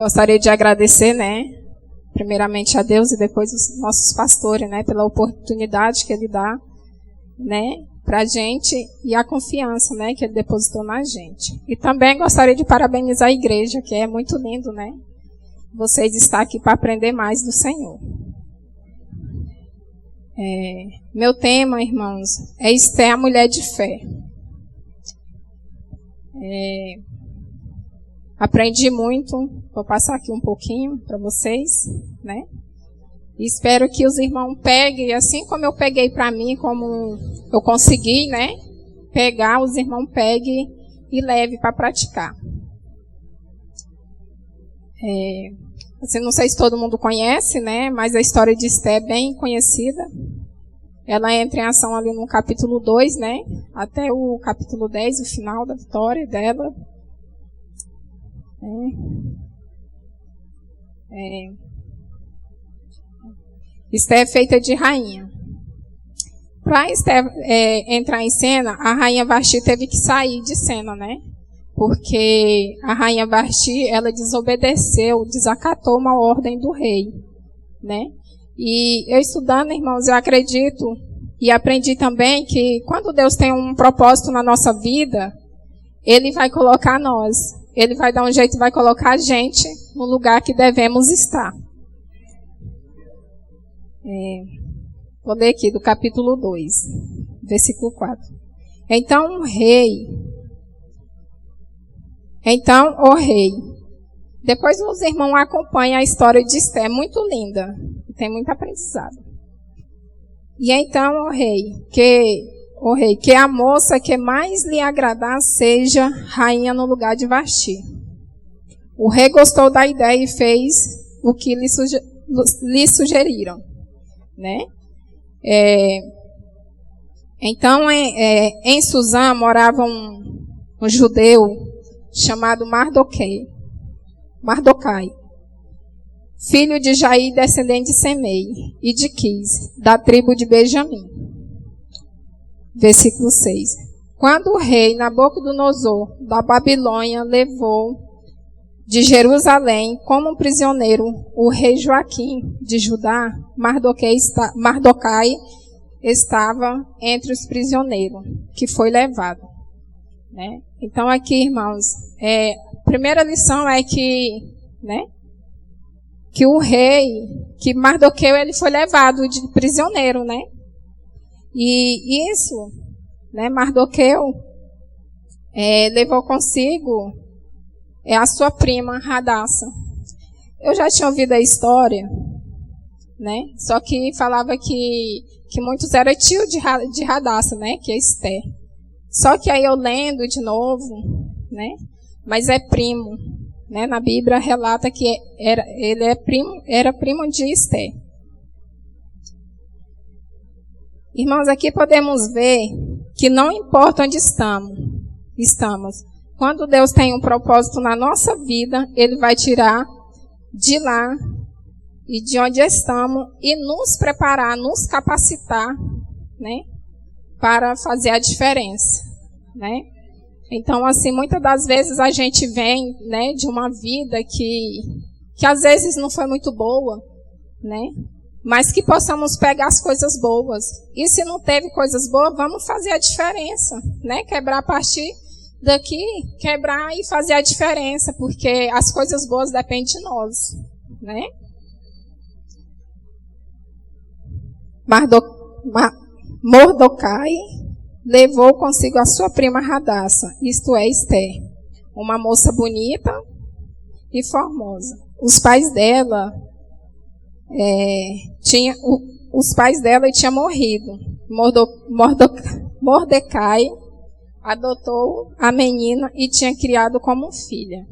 Gostaria de agradecer, primeiramente a Deus e depois os nossos pastores, pela oportunidade que Ele dá, pra gente e a confiança, que Ele depositou na gente. E também gostaria de parabenizar a igreja, que é muito lindo, vocês estão aqui para aprender mais do Senhor. Meu tema, irmãos, é Esther, a mulher de fé. Aprendi muito, vou passar aqui um pouquinho para vocês, E espero que os irmãos peguem, assim como eu peguei para mim, como eu consegui, pegar, os irmãos peguem e levem para praticar. Assim, não sei se todo mundo conhece, mas a história de Esther é bem conhecida. Ela entra em ação ali no capítulo 2, até o capítulo 10, o final da vitória dela. Esther é feita de rainha. Para Esther entrar em cena, a rainha Vasti teve que sair de cena, Porque a rainha Vasti, ela desobedeceu, desacatou uma ordem do rei, E eu estudando, irmãos, eu acredito e aprendi também que quando Deus tem um propósito na nossa vida, Ele vai colocar nós. Ele vai dar um jeito e vai colocar a gente no lugar que devemos estar. Vou ler aqui do capítulo 2, versículo 4. Então, o rei. Depois os irmãos acompanham a história de Esther, é muito linda. Tem muito aprendizado. E então, o rei, que a moça que mais lhe agradar seja rainha no lugar de Vasti. O rei gostou da ideia e fez o que lhe sugeriram, Então, em Suzã morava um judeu chamado Mardoquai, filho de Jair, descendente de Semei, e de Quis, da tribo de Benjamim. Versículo 6. Quando o rei Nabucodonosor da Babilônia levou de Jerusalém como prisioneiro o rei Joaquim de Judá, Mardoquai estava entre os prisioneiros que foi levado. Então aqui, irmãos, a primeira lição é que o rei, que Mardoqueu, ele foi levado de prisioneiro, E isso, Mardoqueu, levou consigo a sua prima, Radassa. Eu já tinha ouvido a história, Só que falava que muitos eram tio de Radassa, que é Esther. Só que aí eu lendo de novo, Mas é primo, Na Bíblia relata que ele era primo de Esther. Irmãos, aqui podemos ver que não importa onde estamos. Quando Deus tem um propósito na nossa vida, Ele vai tirar de lá e de onde estamos e nos preparar, nos capacitar, para fazer a diferença, Então, assim, muitas das vezes a gente vem, de uma vida que às vezes não foi muito boa, Mas que possamos pegar as coisas boas. E se não teve coisas boas, vamos fazer a diferença, Quebrar a partir daqui, quebrar e fazer a diferença, porque as coisas boas dependem de nós, Mordecai levou consigo a sua prima Radassa, isto é, Esther, uma moça bonita e formosa. Os pais dela tinham morrido. Mordecai adotou a menina e tinha criado como filha,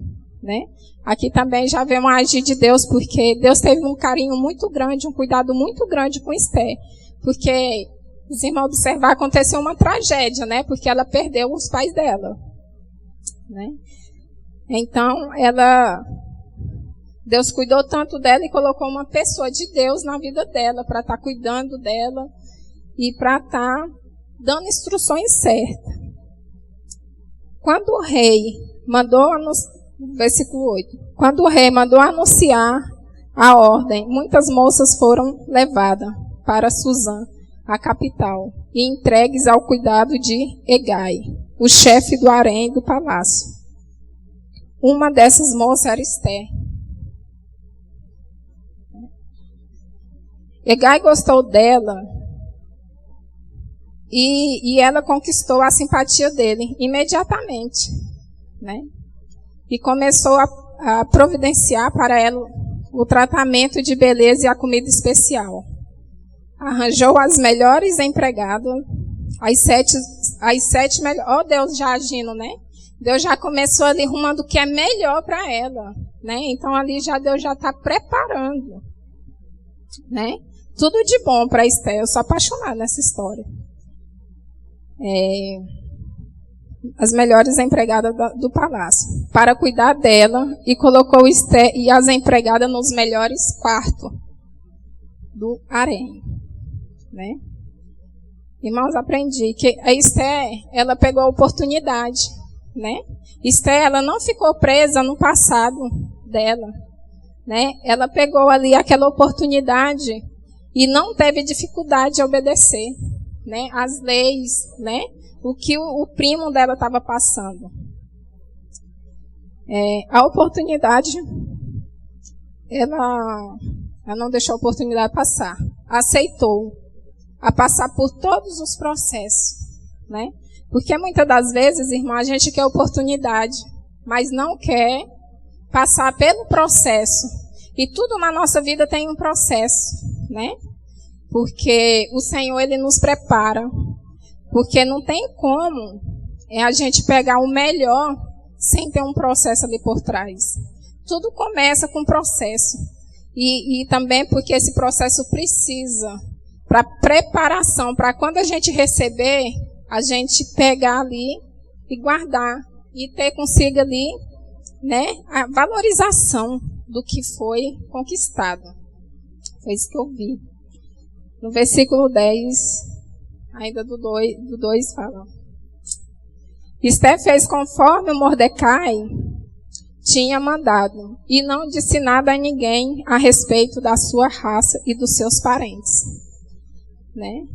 Aqui também já vemos a agir de Deus, porque Deus teve um carinho muito grande, um cuidado muito grande com Esther, porque os irmãos observar, aconteceu uma tragédia, porque ela perdeu os pais dela, Então, Deus cuidou tanto dela e colocou uma pessoa de Deus na vida dela, para estar cuidando dela e para estar dando instruções certas. Quando o rei mandou, versículo 8, Quando o rei mandou anunciar a ordem, muitas moças foram levadas para Suzã, a capital, e entregues ao cuidado de Hegai, o chefe do harém do palácio. Uma dessas moças era Esther. Hegai gostou dela e ela conquistou a simpatia dele imediatamente, né? E começou a providenciar para ela o tratamento de beleza e a comida especial. Arranjou as melhores empregadas, as sete melhores. Ó, Deus já agindo, né? Deus já começou ali arrumando o que é melhor para ela, né? Então ali já Deus já está preparando, né? Tudo de bom para Esther. Eu sou apaixonada nessa história. As melhores empregadas do palácio, para cuidar dela, e colocou Esther e as empregadas nos melhores quartos do harém, né? Irmãos, aprendi que a Esther, ela pegou a oportunidade, né? Esther, ela não ficou presa no passado dela, né? Ela pegou ali aquela oportunidade e não teve dificuldade de obedecer, né? As leis, né? O que o primo dela estava passando. A oportunidade, ela não deixou a oportunidade passar. Aceitou a passar por todos os processos, né? Porque muitas das vezes, irmão, a gente quer oportunidade, mas não quer passar pelo processo. E tudo na nossa vida tem um processo, né? Porque o Senhor, Ele nos prepara. Porque não tem como a gente pegar o melhor sem ter um processo ali por trás. Tudo começa com processo. E também porque esse processo precisa para preparação, para quando a gente receber, a gente pegar ali e guardar. E ter consigo ali, né, a valorização do que foi conquistado. Foi isso que eu vi. No versículo 10... ainda do 2 fala. Esther fez conforme o Mordecai tinha mandado, e não disse nada a ninguém a respeito da sua raça e dos seus parentes, né?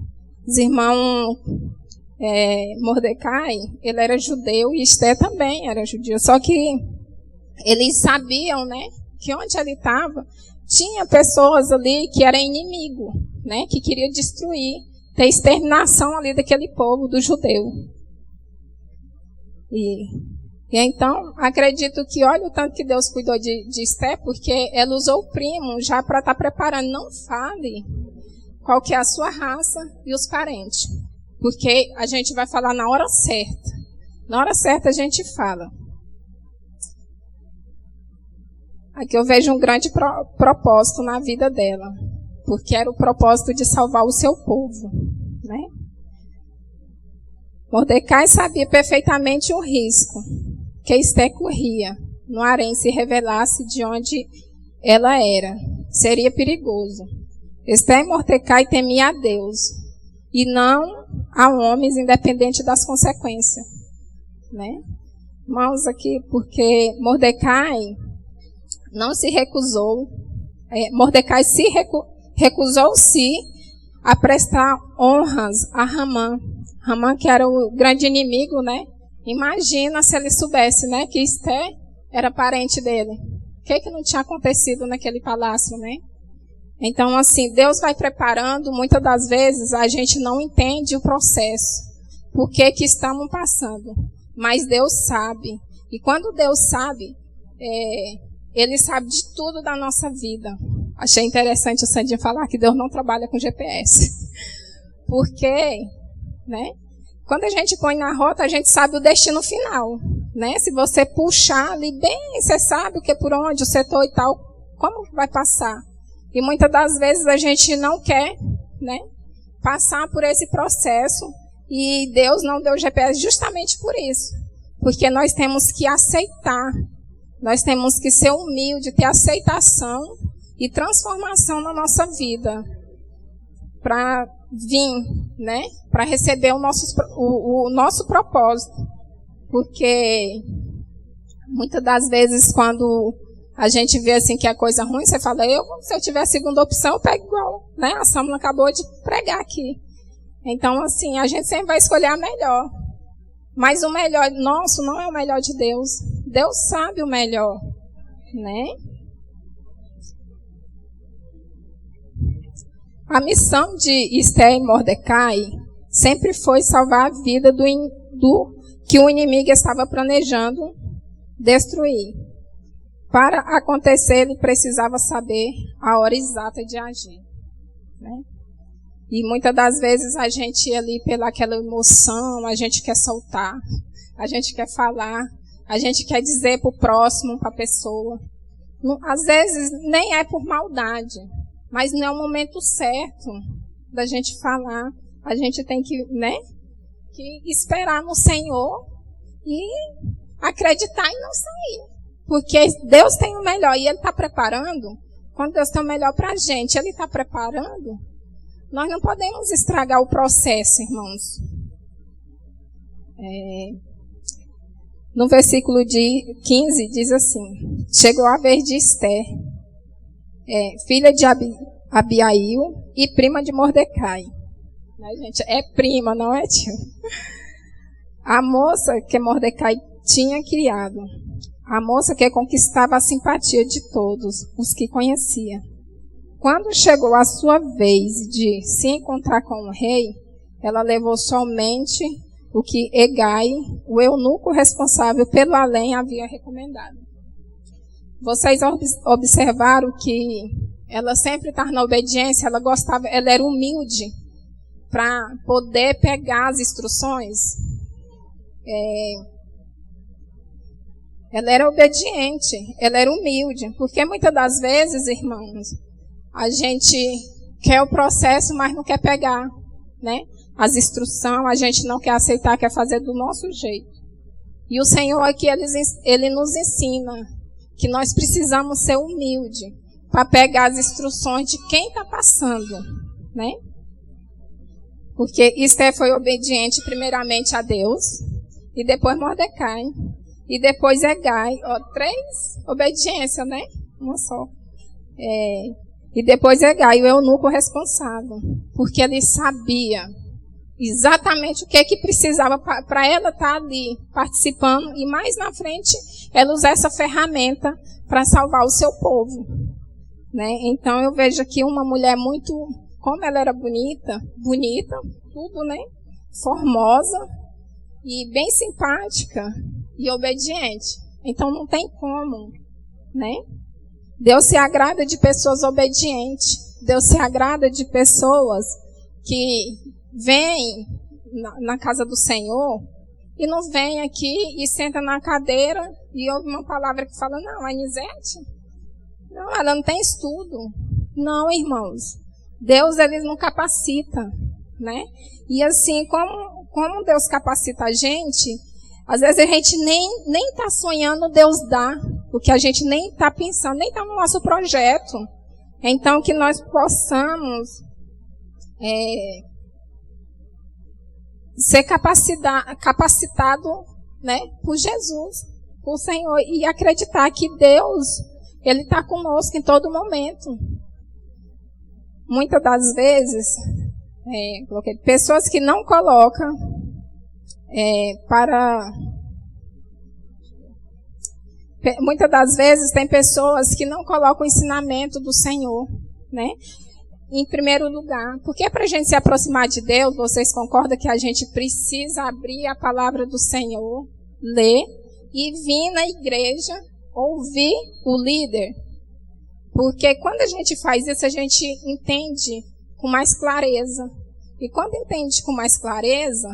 Os irmãos Mordecai, ele era judeu, e Esther também era judia, só que eles sabiam, né, que onde ele estava, tinha pessoas ali que eram inimigo, né, que queria destruir, ter exterminação ali daquele povo, do judeu. E então, acredito que, olha o tanto que Deus cuidou de Esther, porque ela usou o primo já para estar preparando. Não fale qual que é a sua raça e os parentes, porque a gente vai falar na hora certa. Na hora certa a gente fala. Aqui eu vejo um grande propósito na vida dela, porque era o propósito de salvar o seu povo, né? Mordecai sabia perfeitamente o risco que Esther corria no harém se revelasse de onde ela era. Seria perigoso. Esther e Mordecai temia a Deus e não a homens, independente das consequências, né? Irmãos, aqui, porque Mordecai não se recusou, Mordecai se recusou-se a prestar honras a Hamã. Hamã, que era o grande inimigo, né? Imagina se ele soubesse, né, que Esther era parente dele. O que não tinha acontecido naquele palácio, né? Então, assim, Deus vai preparando. Muitas das vezes a gente não entende o processo. Por que estamos passando? Mas Deus sabe. E quando Deus sabe, Ele sabe de tudo da nossa vida. Achei interessante o Sandinho falar que Deus não trabalha com GPS. Porque, né? Quando a gente põe na rota, a gente sabe o destino final, né? Se você puxar ali bem, você sabe o que, por onde, o setor e tal, como vai passar. E muitas das vezes a gente não quer, né, passar por esse processo, e Deus não deu GPS justamente por isso. Porque nós temos que aceitar, nós temos que ser humildes, ter aceitação e transformação na nossa vida, para vir, né, para receber o nosso propósito. Porque muitas das vezes quando a gente vê assim que é coisa ruim, você fala, se eu tiver a segunda opção, eu pego igual, né? A Samla acabou de pregar aqui. Então, assim, a gente sempre vai escolher a melhor. Mas o melhor nosso não é o melhor de Deus. Deus sabe o melhor, né? A missão de Esther e Mordecai sempre foi salvar a vida do que o inimigo estava planejando destruir. Para acontecer, ele precisava saber a hora exata de agir, né? E muitas das vezes a gente ali pelaquela emoção, a gente quer soltar, a gente quer falar, a gente quer dizer para o próximo, para a pessoa. Às vezes nem é por maldade, mas não é o momento certo da gente falar. A gente tem que, né, que esperar no Senhor e acreditar e não sair. Porque Deus tem o melhor e Ele está preparando. Quando Deus tem o melhor para a gente, Ele está preparando. Nós não podemos estragar o processo, irmãos. No versículo 15 diz assim: chegou a vez de Esther, filha de Abiail e prima de Mordecai. Né, gente? É prima, não é tio. A moça que Mordecai tinha criado. A moça que conquistava a simpatia de todos os que conhecia. Quando chegou a sua vez de se encontrar com o rei, ela levou somente o que Hegai, o eunuco responsável pelo além, havia recomendado. Vocês observaram que ela sempre estava na obediência, ela era humilde para poder pegar as instruções. Ela era obediente, ela era humilde, porque muitas das vezes, irmãos, a gente quer o processo, mas não quer pegar, né? As instruções, a gente não quer aceitar, quer fazer do nosso jeito. E o Senhor aqui, Ele nos ensina que nós precisamos ser humildes para pegar as instruções de quem está passando, né? Porque Esther foi obediente primeiramente a Deus, e depois Mordecai, e depois Hegai. 3 obediências, né? Uma só. E depois Hegai, o eunuco responsável, porque ele sabia exatamente o que precisava para ela estar ali participando, e mais na frente ela usar essa ferramenta para salvar o seu povo, né? Então eu vejo aqui uma mulher muito, como ela era bonita, tudo, né? Formosa e bem simpática e obediente. Então não tem como, né? Deus se agrada de pessoas obedientes. Deus se agrada de pessoas que vêm na casa do Senhor e não vêm aqui e sentam na cadeira e ouve uma palavra que fala, não, a Anisete, não, ela não tem estudo. Não, irmãos. Deus, Ele não capacita, né? E assim, como Deus capacita a gente, às vezes a gente nem está sonhando, Deus dá, porque a gente nem está pensando, nem está no nosso projeto. Então, que nós possamos ser capacitado, né, por Jesus, por Senhor, e acreditar que Deus, Ele está conosco em todo momento. Muitas das vezes, pessoas que não colocam muitas das vezes tem pessoas que não colocam o ensinamento do Senhor, né, em primeiro lugar. Porque para a gente se aproximar de Deus, vocês concordam que a gente precisa abrir a palavra do Senhor, ler e vir na igreja ouvir o líder. Porque quando a gente faz isso, a gente entende com mais clareza. E quando entende com mais clareza,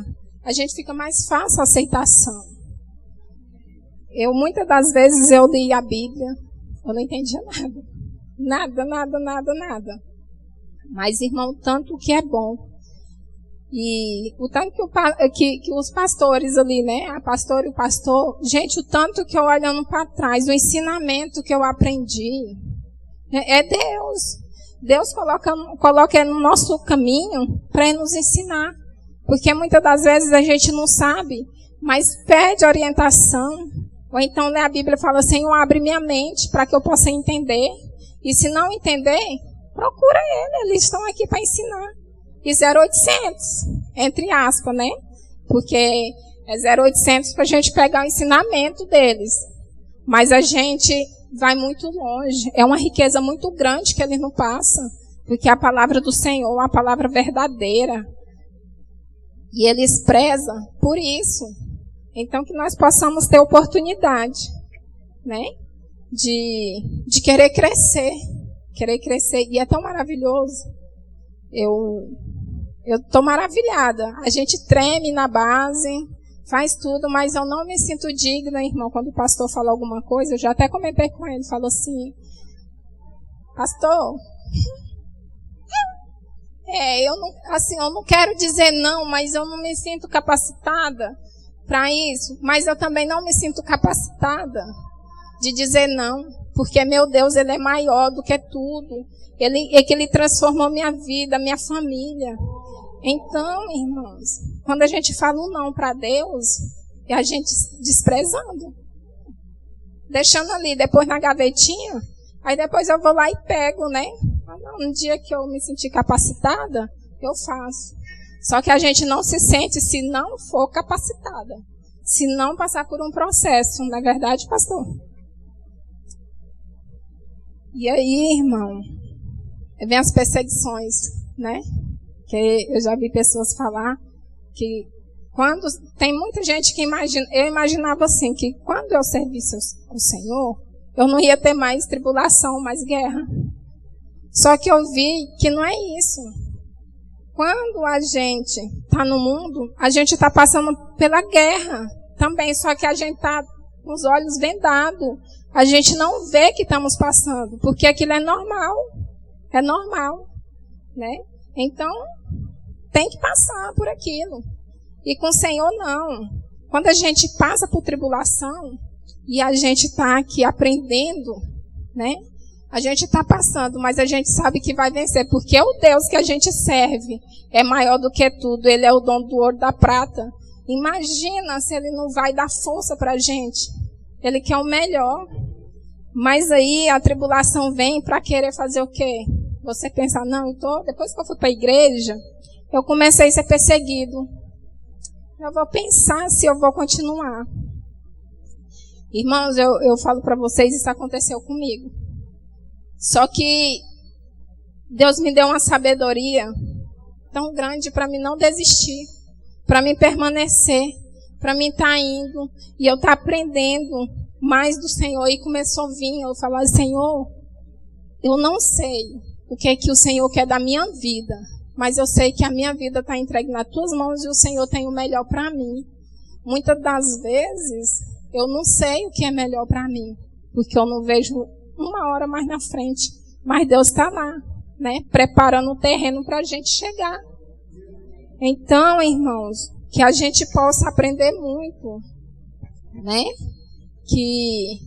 a gente fica mais fácil a aceitação. Muitas das vezes eu li a Bíblia, eu não entendia nada. Mas, irmão, tanto que é bom. E o tanto que os pastores ali, né, a pastora e o pastor, gente, o tanto que eu olhando para trás, o ensinamento que eu aprendi, é Deus. Deus coloca no nosso caminho para nos ensinar. Porque muitas das vezes a gente não sabe, mas pede orientação, Ou então ler a Bíblia e fala, Senhor, abre minha mente para que eu possa entender. E se não entender, procura eles estão aqui para ensinar. E 0800, entre aspas, né? Porque é 0800 para a gente pegar o ensinamento deles. Mas a gente vai muito longe. É uma riqueza muito grande que eles não passam. Porque a palavra do Senhor é a palavra verdadeira. E eles prezam por isso. Então que nós possamos ter oportunidade, né? De querer crescer. Querer crescer. E é tão maravilhoso. Eu estou maravilhada. A gente treme na base, faz tudo, mas eu não me sinto digna, irmão. Quando o pastor fala alguma coisa, eu já até comentei com ele, falou assim, pastor, eu não quero dizer não, mas eu não me sinto capacitada para isso, mas eu também não me sinto capacitada de dizer não, porque meu Deus, Ele é maior do que tudo. Ele transformou minha vida, minha família. Então, irmãos, quando a gente fala um não para Deus, é a gente desprezando. Deixando ali, depois na gavetinha, aí depois eu vou lá e pego, né? Um dia que eu me sentir capacitada, eu faço. Só que a gente não se sente se não for capacitada. Se não passar por um processo, não é verdade, pastor? E aí, irmão, vem as perseguições, né? Que eu já vi pessoas falar que quando tem muita gente que imagina, eu imaginava assim, que quando eu servisse o Senhor, eu não ia ter mais tribulação, mais guerra. Só que eu vi que não é isso. Quando a gente está no mundo, a gente está passando pela guerra também, só que a gente está com os olhos vendados. A gente não vê que estamos passando, porque aquilo é normal. É normal, né? Então, tem que passar por aquilo. E com o Senhor, não. Quando a gente passa por tribulação, e a gente está aqui aprendendo, né? A gente está passando, mas a gente sabe que vai vencer, porque o Deus que a gente serve é maior do que tudo. Ele é o dono do ouro e da prata. Imagina se Ele não vai dar força para a gente. Ele quer o melhor. Mas aí a tribulação vem para querer fazer o quê? Você pensa, não, depois que eu fui para a igreja, eu comecei a ser perseguido. Eu vou pensar se eu vou continuar. Irmãos, eu falo para vocês, isso aconteceu comigo. Só que Deus me deu uma sabedoria tão grande para mim não desistir, para mim permanecer, para mim estar indo e eu estar aprendendo mais do Senhor. E começou a vir, eu falar, Senhor, eu não sei o que é que o Senhor quer da minha vida, mas eu sei que a minha vida está entregue nas tuas mãos e o Senhor tem o melhor para mim. Muitas das vezes eu não sei o que é melhor para mim, porque eu não vejo uma hora mais na frente, mas Deus está lá, né, preparando o terreno para a gente chegar. Então, irmãos, que a gente possa aprender muito, né, que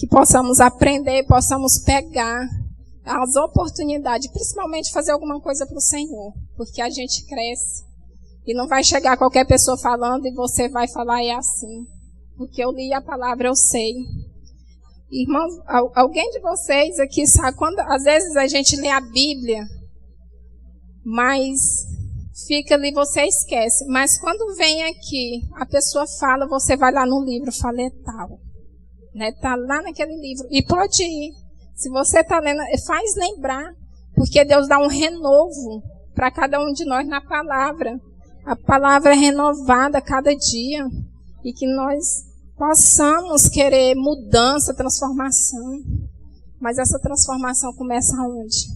possamos aprender, possamos pegar as oportunidades, principalmente fazer alguma coisa para o Senhor, porque a gente cresce e não vai chegar qualquer pessoa falando e você vai falar é assim, porque eu li a palavra, eu sei. Irmãos, alguém de vocês aqui sabe, quando às vezes a gente lê a Bíblia, mas fica ali, você esquece. Mas quando vem aqui, a pessoa fala, você vai lá no livro, fala, é tal. Né? Tá lá naquele livro. E pode ir. Se você está lendo, faz lembrar. Porque Deus dá um renovo para cada um de nós na palavra. A palavra é renovada a cada dia. E que nós possamos querer mudança, transformação. Mas essa transformação começa aonde?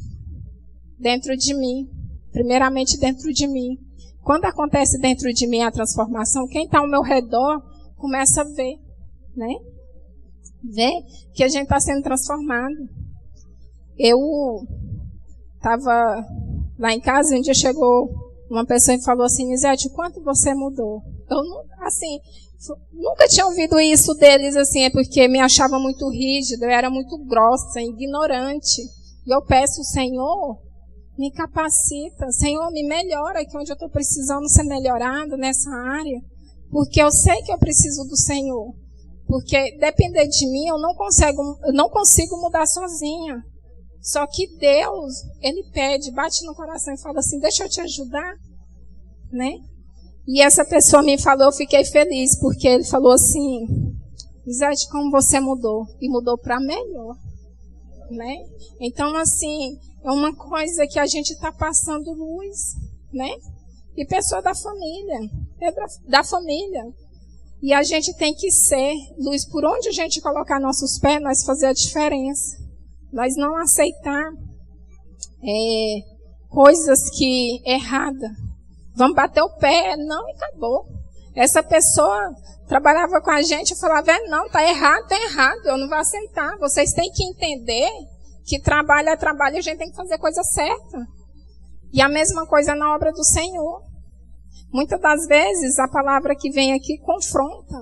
Dentro de mim. Primeiramente dentro de mim. Quando acontece dentro de mim a transformação, quem está ao meu redor começa a ver, né? Ver que a gente está sendo transformado. Eu estava lá em casa e um dia chegou uma pessoa e falou assim, Nizete, o quanto você mudou? Eu nunca tinha ouvido isso deles, assim, é porque me achava muito rígida, eu era muito grossa, ignorante. E eu peço, Senhor, me capacita, Senhor, me melhora aqui onde eu estou precisando ser melhorado nessa área, porque eu sei que eu preciso do Senhor. Porque depender de mim, eu não consigo mudar sozinha. Só que Deus, Ele pede, bate no coração e fala assim, deixa eu te ajudar, né? E essa pessoa me falou, eu fiquei feliz, porque ele falou assim, Lisete, como você mudou? E mudou para melhor, né? Então, assim, é uma coisa que a gente está passando luz, né? E pessoa da família, da família. E a gente tem que ser luz. Por onde a gente colocar nossos pés, nós fazer a diferença. Nós não aceitar coisas que erradas. Vamos bater o pé, não, e acabou. Essa pessoa trabalhava com a gente e falava, não, tá errado, eu não vou aceitar. Vocês têm que entender que trabalho é trabalho e a gente tem que fazer a coisa certa. E a mesma coisa na obra do Senhor. Muitas das vezes a palavra que vem aqui confronta.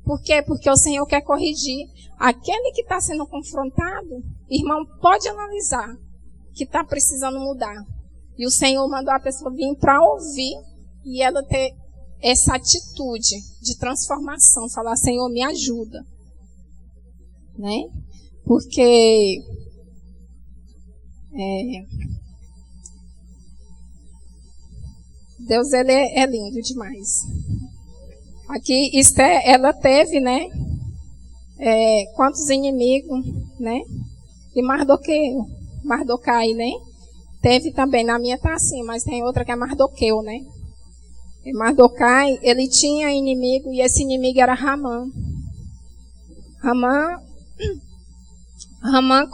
Por quê? Porque o Senhor quer corrigir. Aquele que está sendo confrontado, irmão, pode analisar que está precisando mudar. E o Senhor mandou a pessoa vir para ouvir e ela ter essa atitude de transformação. Falar, Senhor, me ajuda. Né? Porque Deus, ele é lindo demais. Aqui, Esther, ela teve, né? Quantos inimigos, né? E Mardoquai, né? Teve também, na minha tá assim, mas tem outra que é Mardoqueu, né? E Mardoquai, ele tinha inimigo e esse inimigo era Ramã. Ramã,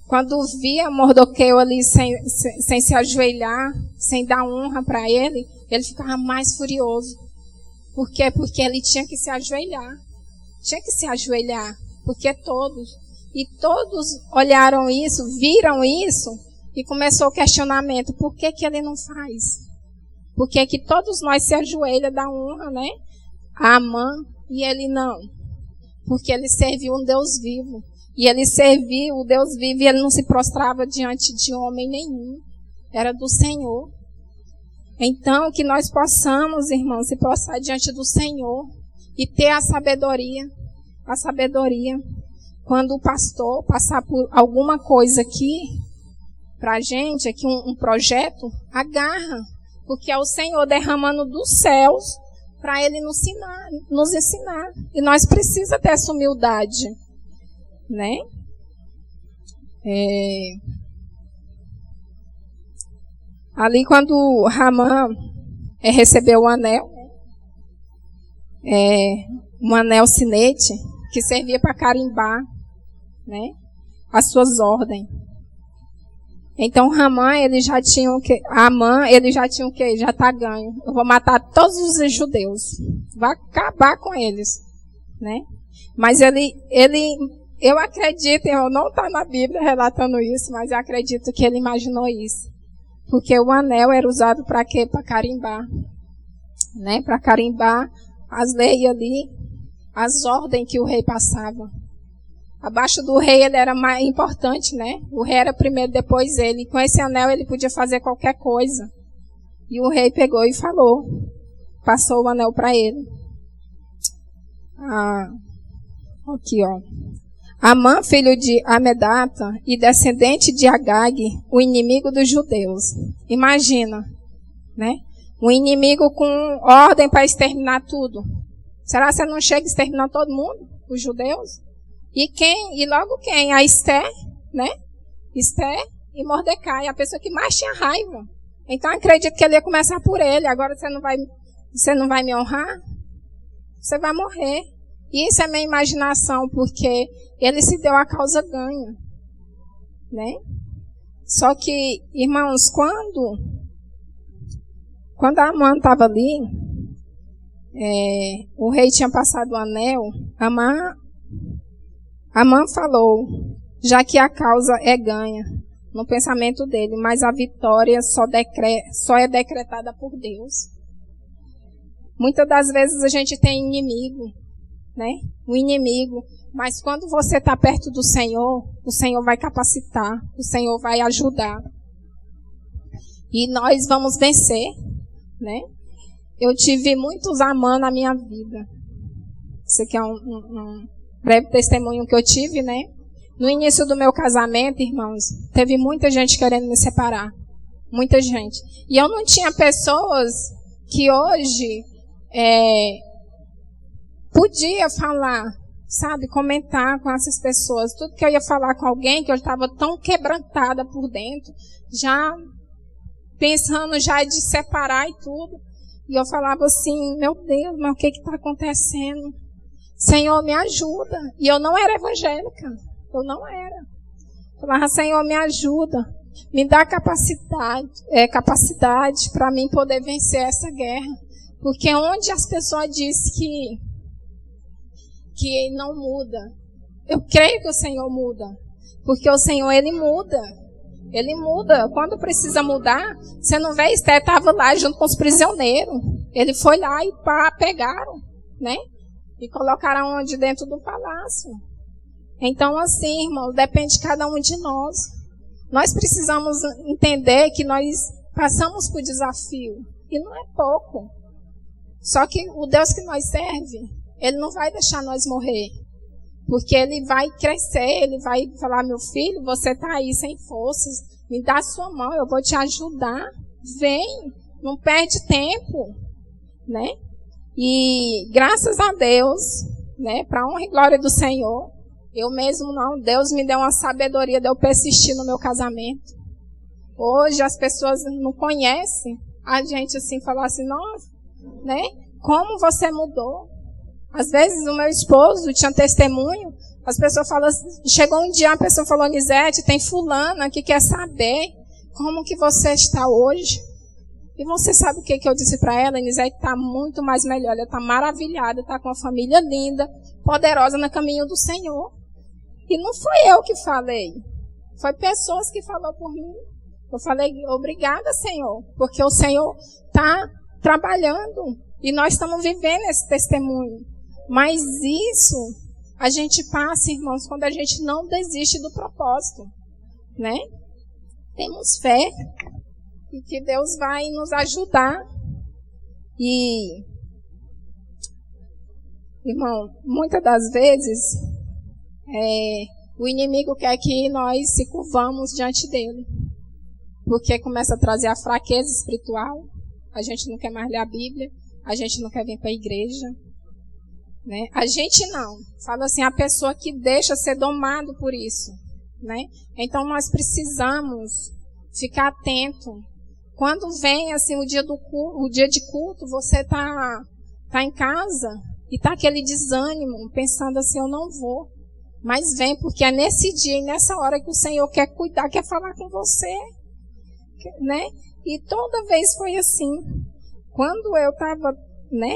quando via Mardoqueu ali sem se ajoelhar, sem dar honra para ele ficava mais furioso. Por quê? Porque ele tinha que se ajoelhar. Porque todos olharam isso, viram isso, e começou o questionamento. Por que ele não faz? Por que todos nós se ajoelham, dá honra, né? A Amã, e ele não. Porque ele serviu um Deus vivo. E ele serviu o Deus vivo e ele não se prostrava diante de homem nenhum. Era do Senhor. Então, que nós possamos, irmãos, se prostrar diante do Senhor e ter a sabedoria. A sabedoria. Quando o pastor passar por alguma coisa aqui, pra gente, aqui um projeto, agarra. Porque é o Senhor derramando dos céus para Ele nos ensinar. E nós precisamos ter essa humildade. Né? Ali quando Ramã recebeu o anel, um anel sinete, que servia para carimbar, né, as suas ordens. Então Ramã, ele já tinha o quê? Amã, ele já tinha o quê? Já está ganho. Eu vou matar todos os judeus. Vai acabar com eles. Né? Mas eu acredito, eu não está na Bíblia relatando isso, mas eu acredito que ele imaginou isso. Porque o anel era usado para quê? Para carimbar. Né? Para carimbar as leis ali, as ordens que o rei passava. Abaixo do rei ele era mais importante, né? O rei era primeiro, depois ele. Com esse anel ele podia fazer qualquer coisa. E o rei pegou e falou. Passou o anel para ele. Aqui, ó. Amã, filho de Amedata e descendente de Agag, o inimigo dos judeus. Imagina, né? Um inimigo com ordem para exterminar tudo. Será que você não chega a exterminar todo mundo? Os judeus? E logo quem? A Esther, né? Esther e Mordecai, a pessoa que mais tinha raiva. Então acredito que ele ia começar por ele. Agora você não vai me honrar? Você vai morrer. E isso é minha imaginação, porque ele se deu a causa ganha, né? Só que, irmãos, quando a Amã estava ali, o rei tinha passado o anel, Amã falou, já que a causa é ganha, no pensamento dele, mas a vitória só é decretada por Deus. Muitas das vezes a gente tem inimigo, né? O inimigo, mas quando você está perto do Senhor, o Senhor vai capacitar, o Senhor vai ajudar. E nós vamos vencer, né? Eu tive muitos Amã na minha vida. Isso aqui é um breve testemunho que eu tive, né? No início do meu casamento, irmãos, teve muita gente querendo me separar. Muita gente. E eu não tinha pessoas que hoje podia falar, sabe, comentar com essas pessoas. Tudo que eu ia falar com alguém, que eu estava tão quebrantada por dentro, já pensando já de separar e tudo. E eu falava assim, meu Deus, mas o que está acontecendo? Senhor, me ajuda. E eu não era evangélica. Eu não era. Eu falava, Senhor, me ajuda. Me dá capacidade para mim poder vencer essa guerra. Porque onde as pessoas dizem que não muda, eu creio que o Senhor muda. Porque o Senhor, Ele muda. Ele muda. Quando precisa mudar, você não vê, Esther estava lá junto com os prisioneiros. Ele foi lá e pegaram, né? E colocaram onde? Dentro do palácio. Então, assim, irmão, depende de cada um de nós. Nós precisamos entender que nós passamos por desafio. E não é pouco. Só que o Deus que nós serve, Ele não vai deixar nós morrer. Porque Ele vai crescer, Ele vai falar, meu filho, você está aí sem forças, me dá a sua mão, eu vou te ajudar. Vem, não perde tempo, né? E graças a Deus, né, para a honra e glória do Senhor, eu mesmo não, Deus me deu uma sabedoria de eu persistir no meu casamento. Hoje as pessoas não conhecem a gente assim, falar assim, nossa, né, como você mudou. Às vezes o meu esposo tinha testemunho, as pessoas falam, chegou um dia, a pessoa falou, Nizete, tem fulana que quer saber como que você está hoje. E você sabe o que eu disse para ela? A Nizete está muito mais melhor, ela está maravilhada, está com uma família linda, poderosa no caminho do Senhor. E não foi eu que falei, foi pessoas que falaram por mim. Eu falei, obrigada, Senhor, porque o Senhor está trabalhando e nós estamos vivendo esse testemunho. Mas isso a gente passa, irmãos, quando a gente não desiste do propósito, né? Temos fé e que Deus vai nos ajudar. E, irmão, muitas das vezes o inimigo quer que nós se curvamos diante dele, porque começa a trazer a fraqueza espiritual. A gente não quer mais ler a Bíblia, a gente não quer vir para a igreja, né? A gente não. Fala assim, a pessoa que deixa ser domado por isso, né? Então nós precisamos ficar atento. Quando vem assim o dia de culto, você tá em casa e tá aquele desânimo, pensando assim, eu não vou. Mas vem, porque é nesse dia e nessa hora que o Senhor quer cuidar, quer falar com você, né? E toda vez foi assim. Quando eu estava, né,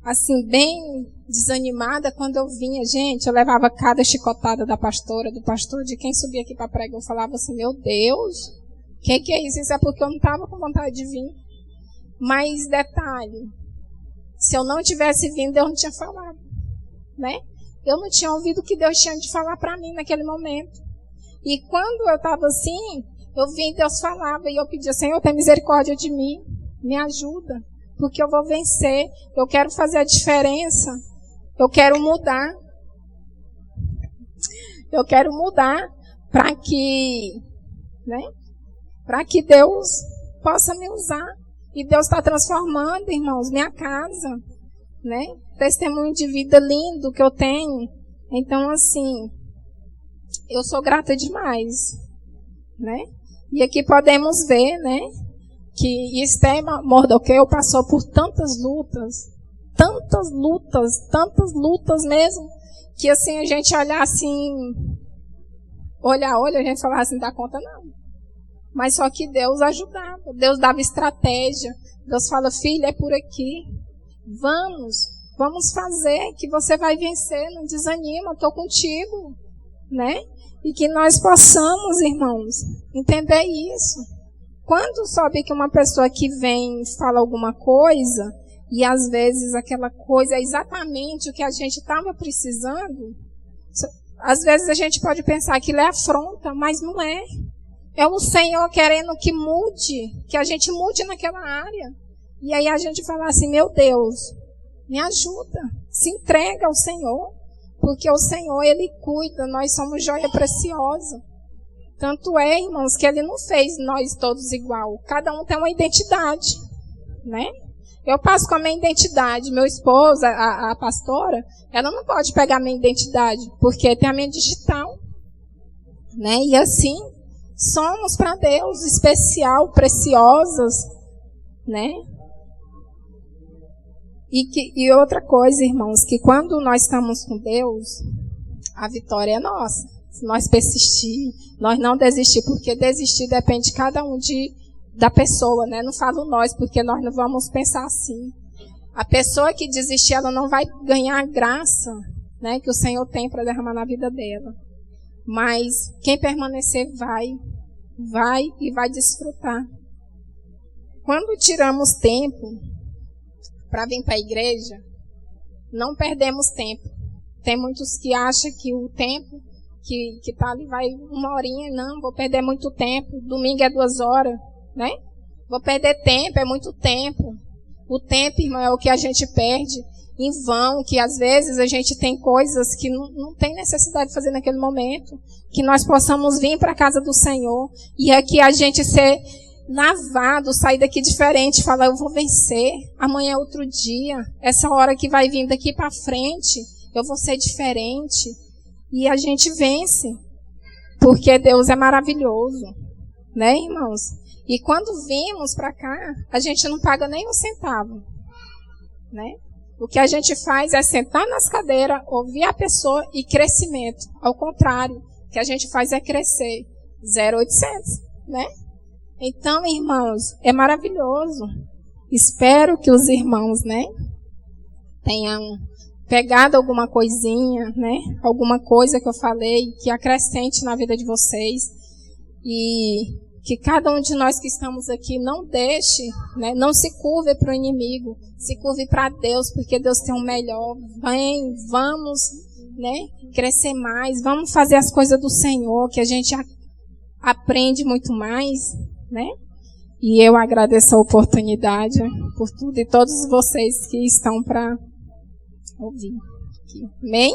assim, bem desanimada, quando eu vinha, gente, eu levava cada chicotada da pastora, do pastor, de quem subia aqui para pregar, eu falava assim, meu Deus, o que é isso? Isso é porque eu não estava com vontade de vir. Mas, detalhe, se eu não tivesse vindo, Deus não tinha falado, né? Eu não tinha ouvido o que Deus tinha de falar para mim naquele momento. E quando eu estava assim, eu vim, Deus falava, e eu pedia, Senhor, tem misericórdia de mim, me ajuda, porque eu vou vencer, eu quero fazer a diferença, eu quero mudar. Eu quero mudar para que, né, para que Deus possa me usar. E Deus está transformando, irmãos, minha casa, né? Testemunho de vida lindo que eu tenho. Então, assim, eu sou grata demais, né? E aqui podemos ver, né, que Esther Mardoqueu passou por tantas lutas mesmo, que assim, a gente olhar assim, olha, a gente falar assim, dá conta não. Mas só que Deus ajudava, Deus dava estratégia, Deus fala, filha, é por aqui, vamos fazer, que você vai vencer, não desanima, estou contigo, né? E que nós possamos, irmãos, entender isso. Quando soube que uma pessoa que vem fala alguma coisa, e às vezes aquela coisa é exatamente o que a gente estava precisando, às vezes a gente pode pensar que ele é afronta, mas não é. É o Senhor querendo que mude, que a gente mude naquela área. E aí a gente fala assim, meu Deus, me ajuda. Se entrega ao Senhor, porque o Senhor, Ele cuida, nós somos joia preciosa. Tanto é, irmãos, que Ele não fez nós todos igual. Cada um tem uma identidade, né? Eu passo com a minha identidade. Meu esposo, a pastora, ela não pode pegar a minha identidade, porque tem a minha digital, né? E assim, somos para Deus especial, preciosas, né? E outra coisa, irmãos, que quando nós estamos com Deus, a vitória é nossa. Se nós persistir, nós não desistir, porque desistir depende de cada um da pessoa, né? Não falo nós, porque nós não vamos pensar assim. A pessoa que desistir, ela não vai ganhar a graça, né, que o Senhor tem para derramar na vida dela. Mas quem permanecer vai e vai desfrutar. Quando tiramos tempo para vir para a igreja, não perdemos tempo. Tem muitos que acham que o tempo que está ali vai 1 horinha, não, vou perder muito tempo, domingo é 2 horas, né? Vou perder tempo, é muito tempo. O tempo, irmão, é o que a gente perde em vão, que às vezes a gente tem coisas que não tem necessidade de fazer naquele momento, que nós possamos vir para a casa do Senhor, e aqui a gente ser lavado, sair daqui diferente, falar, eu vou vencer, amanhã é outro dia, essa hora que vai vir daqui para frente, eu vou ser diferente, e a gente vence, porque Deus é maravilhoso, né, irmãos? E quando vimos para cá, a gente não paga nem um centavo, né? O que a gente faz é sentar nas cadeiras, ouvir a pessoa e crescimento. Ao contrário, o que a gente faz é crescer. 0,800, né? Então, irmãos, é maravilhoso. Espero que os irmãos, né, tenham pegado alguma coisinha, né? Alguma coisa que eu falei, que acrescente na vida de vocês. E que cada um de nós que estamos aqui não deixe, né, não se curve para o inimigo, se curve para Deus, porque Deus tem o melhor. Vamos, né, crescer mais, vamos fazer as coisas do Senhor, que a gente aprende muito mais, né? E eu agradeço a oportunidade por tudo e todos vocês que estão para ouvir aqui. Amém?